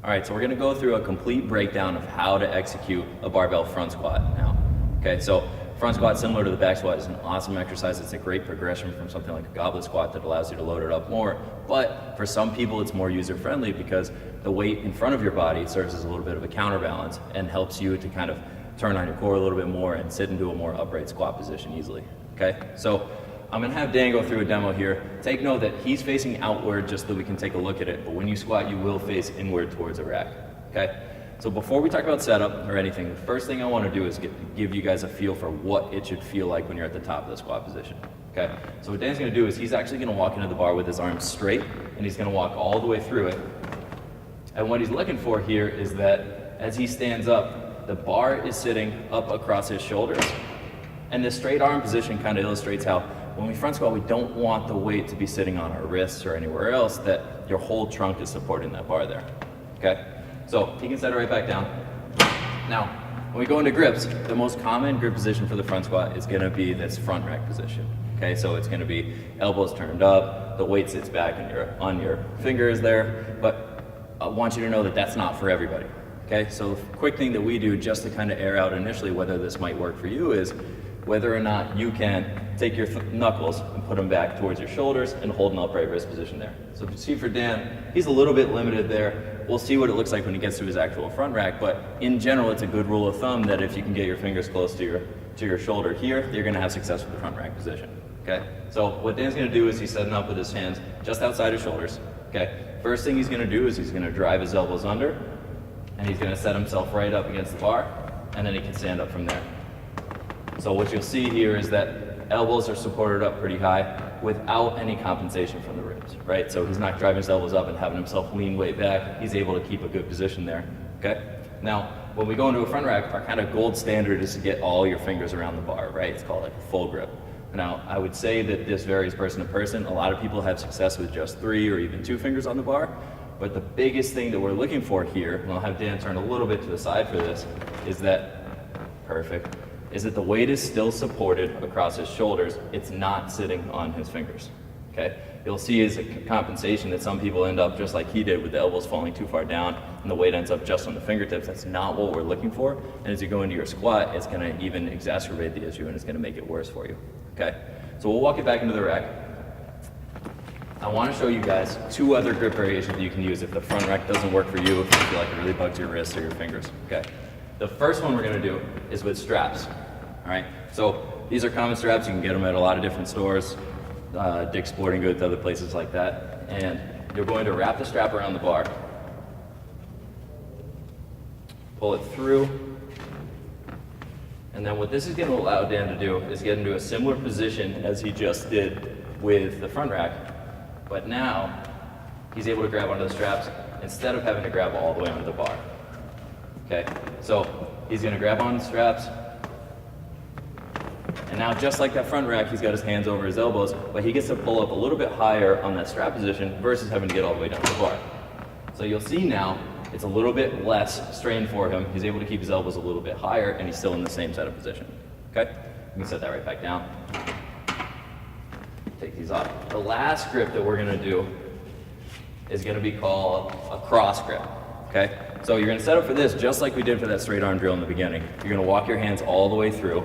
All right, so we're gonna go through a complete breakdown of how to execute a barbell front squat now. Okay, so front squat, similar to the back squat, is an awesome exercise. It's a great progression from something like a goblet squat that allows you to load it up more. But for some people, it's more user-friendly because the weight in front of your body serves as a little bit of a counterbalance and helps you to kind of turn on your core a little bit more and sit into a more upright squat position easily. Okay, so I'm gonna have Dan go through a demo here. Take note that he's facing outward just so we can take a look at it, but when you squat, you will face inward towards a rack, okay? So before we talk about setup or anything, the first thing I wanna do is give you guys a feel for what it should feel like when you're at the top of the squat position, okay? So what Dan's gonna do is he's actually gonna walk into the bar with his arms straight, and he's gonna walk all the way through it. And what he's looking for here is that as he stands up, the bar is sitting up across his shoulders, and this straight arm position kind of illustrates how when we front squat, we don't want the weight to be sitting on our wrists or anywhere else, that your whole trunk is supporting that bar there, okay? So he can set it right back down. Now, when we go into grips, the most common grip position for the front squat is gonna be this front rack position, okay? So it's gonna be elbows turned up, the weight sits back on your fingers there, but I want you to know that that's not for everybody, okay? So the quick thing that we do just to kind of air out initially whether this might work for you is whether or not you can take your knuckles and put them back towards your shoulders and hold an upright wrist position there. So if you see for Dan, he's a little bit limited there. We'll see what it looks like when he gets to his actual front rack, but in general, it's a good rule of thumb that if you can get your fingers close to your shoulder here, you're gonna have success with the front rack position, okay? So what Dan's gonna do is he's setting up with his hands just outside his shoulders, okay? First thing he's gonna do is he's gonna drive his elbows under, and he's gonna set himself right up against the bar, and then he can stand up from there. So what you'll see here is that elbows are supported up pretty high without any compensation from the ribs, right? So he's not driving his elbows up and having himself lean way back. He's able to keep a good position there, okay? Now, when we go into a front rack, our kind of gold standard is to get all your fingers around the bar, right? It's called like a full grip. Now, I would say that this varies person to person. A lot of people have success with just 3 or even 2 fingers on the bar, but the biggest thing that we're looking for here, and I'll have Dan turn a little bit to the side for this, is that the weight is still supported across his shoulders. It's not sitting on his fingers, okay? You'll see as a compensation that some people end up just like he did with the elbows falling too far down and the weight ends up just on the fingertips. That's not what we're looking for. And as you go into your squat, it's gonna even exacerbate the issue and it's gonna make it worse for you, okay? So we'll walk it back into the rack. I wanna show you guys 2 other grip variations that you can use if the front rack doesn't work for you, if you feel like it really bugs your wrists or your fingers, okay? The first one we're gonna do is with straps. All right, so these are common straps. You can get them at a lot of different stores, Dick's Sporting Goods, other places like that. And you're going to wrap the strap around the bar, pull it through, and then what this is going to allow Dan to do is get into a similar position as he just did with the front rack, but now he's able to grab onto the straps instead of having to grab all the way onto the bar. Okay, so he's going to grab onto the straps. And now just like that front rack, he's got his hands over his elbows, but he gets to pull up a little bit higher on that strap position versus having to get all the way down to the bar. So you'll see now, it's a little bit less strain for him. He's able to keep his elbows a little bit higher and he's still in the same set of position, okay? You can set that right back down. Take these off. The last grip that we're gonna do is gonna be called a cross grip, okay? So you're gonna set up for this just like we did for that straight arm drill in the beginning. You're gonna walk your hands all the way through.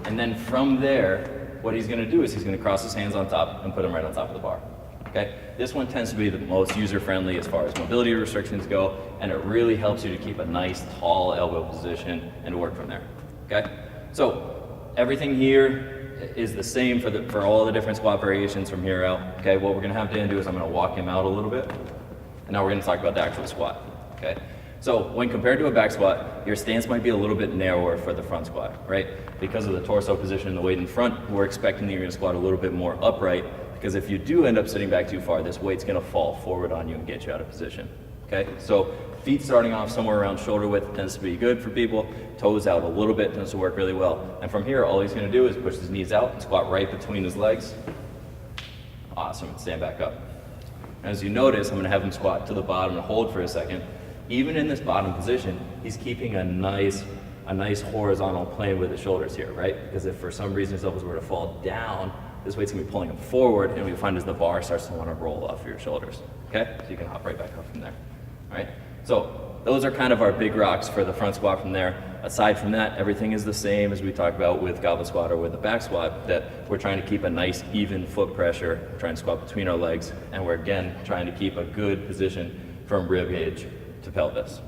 And then from there, what he's gonna do is he's gonna cross his hands on top and put them right on top of the bar, okay? This one tends to be the most user-friendly as far as mobility restrictions go, and it really helps you to keep a nice, tall elbow position and work from there, okay? So, everything here is the same for all the different squat variations from here out, okay? What we're gonna have Dan do is I'm gonna walk him out a little bit, and now we're gonna talk about the actual squat, okay? So when compared to a back squat, your stance might be a little bit narrower for the front squat, right? Because of the torso position and the weight in front, we're expecting that you're gonna squat a little bit more upright, because if you do end up sitting back too far, this weight's gonna fall forward on you and get you out of position, okay? So feet starting off somewhere around shoulder width tends to be good for people. Toes out a little bit tends to work really well. And from here, all he's gonna do is push his knees out and squat right between his legs. Awesome, and stand back up. As you notice, I'm gonna have him squat to the bottom and hold for a second. Even in this bottom position, he's keeping a nice horizontal plane with his shoulders here, right? Because if for some reason his elbows were to fall down, this weight's gonna be pulling him forward, and we find as the bar starts to wanna roll off of your shoulders, okay? So you can hop right back up from there. All right? So those are kind of our big rocks for the front squat from there. Aside from that, everything is the same as we talked about with goblet squat or with the back squat, that we're trying to keep a nice even foot pressure, trying to squat between our legs, and we're again trying to keep a good position from rib cage to pelvis.